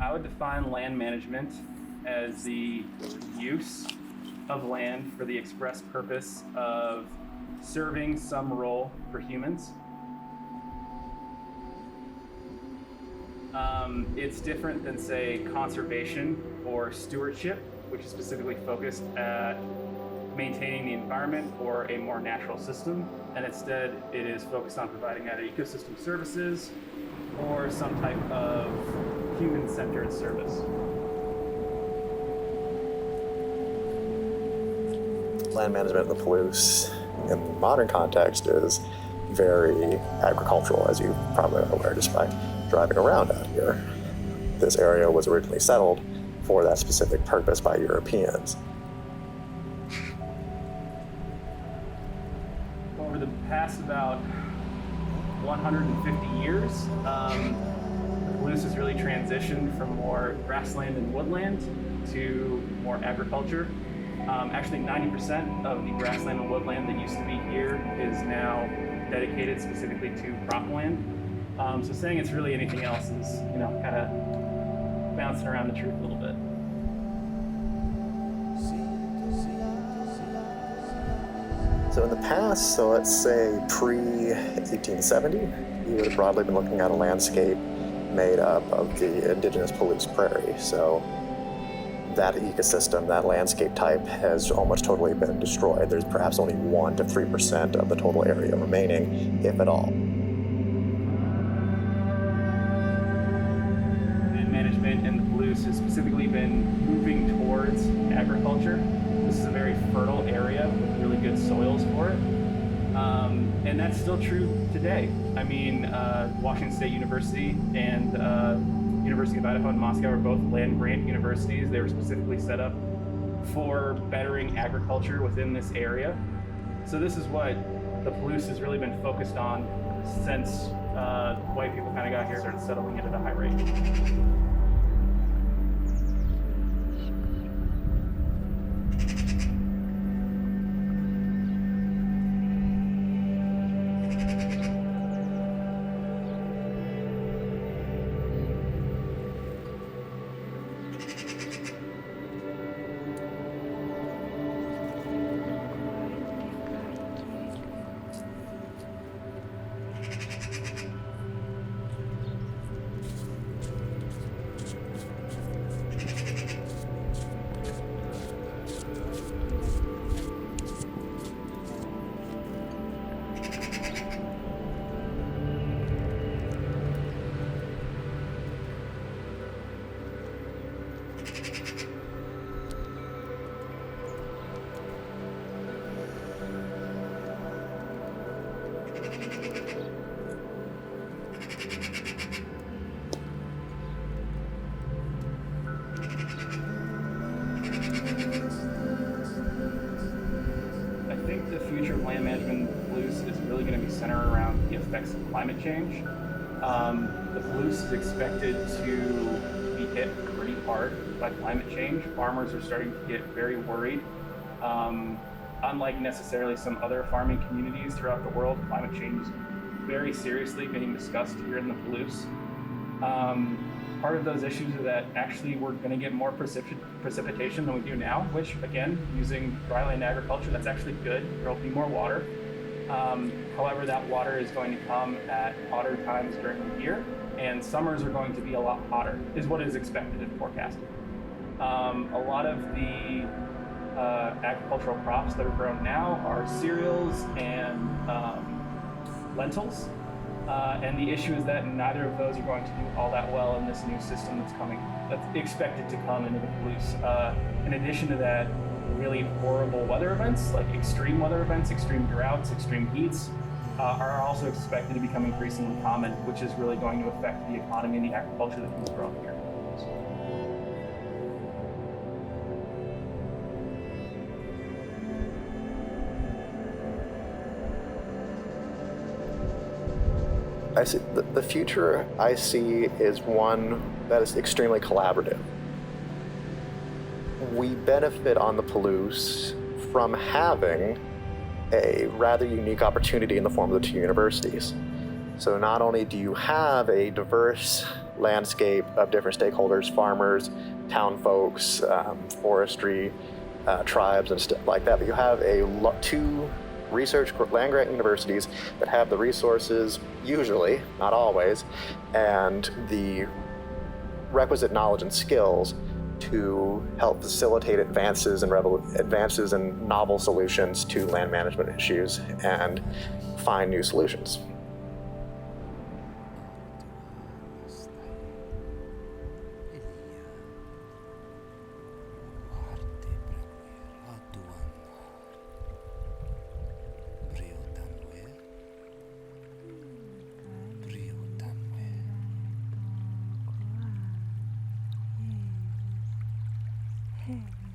I would define land management as the use of land for the express purpose of serving some role for humans. It's different than, say, conservation or stewardship, which is specifically focused at maintaining the environment or a more natural system, and instead it is focused on providing either ecosystem services or some type of human-centered service. Land management in the Palouse in the modern context is very agricultural, as you probably are aware just by driving around out here. This area was originally settled for that specific purpose by Europeans. Over the past about 150 years, the Palouse has really transitioned from more grassland and woodland to more agriculture. Actually, 90% of the grassland and woodland that used to be here is now dedicated specifically to cropland. So saying it's really anything else is, kind of bouncing around the truth a little bit. So in the past, so let's say pre-1870, you would have broadly been looking at a landscape made up of the indigenous Palouse prairie. So that ecosystem, that landscape type has almost totally been destroyed. There's perhaps only 1 to 3% of the total area remaining, if at all. Land management in the Palouse has specifically been moving towards agriculture. This is a very fertile area with really good soils for it. And that's still true today. I mean, Washington State University and University of Idaho in Moscow are both land-grant universities. They were specifically set up for bettering agriculture within this area. So this is what the Palouse has really been focused on since white people kind of got here and started settling it at a high rate. I think the future of land management in the Palouse is really going to be centered around the effects of climate change. The Palouse is expected to be hit pretty hard by climate change. Farmers are starting to get very worried. Unlike necessarily some other farming communities throughout the world, climate change is very seriously being discussed here in the Palouse. Part of those issues are that actually we're going to get more precipitation than we do now, which again, using dryland agriculture, that's actually good. There'll be more water. However, that water is going to come at hotter times during the year, and summers are going to be a lot hotter, is what is expected and forecasted. A lot of the agricultural crops that are grown now are cereals and lentils. And the issue is that neither of those are going to do all that well in this new system that's expected to come into the Palouse. In addition to that, really horrible weather events, like extreme weather events, extreme droughts, extreme heats, are also expected to become increasingly common, which is really going to affect the economy and the agriculture that can grow here. I see the future I see is one that is extremely collaborative. We benefit on the Palouse from having a rather unique opportunity in the form of the two universities. So not only do you have a diverse landscape of different stakeholders, farmers, town folks, forestry, tribes, and stuff like that. But you have two research land-grant universities that have the resources, usually, not always, and the requisite knowledge and skills to help facilitate advances and novel solutions to land management issues and find new solutions. Hmm.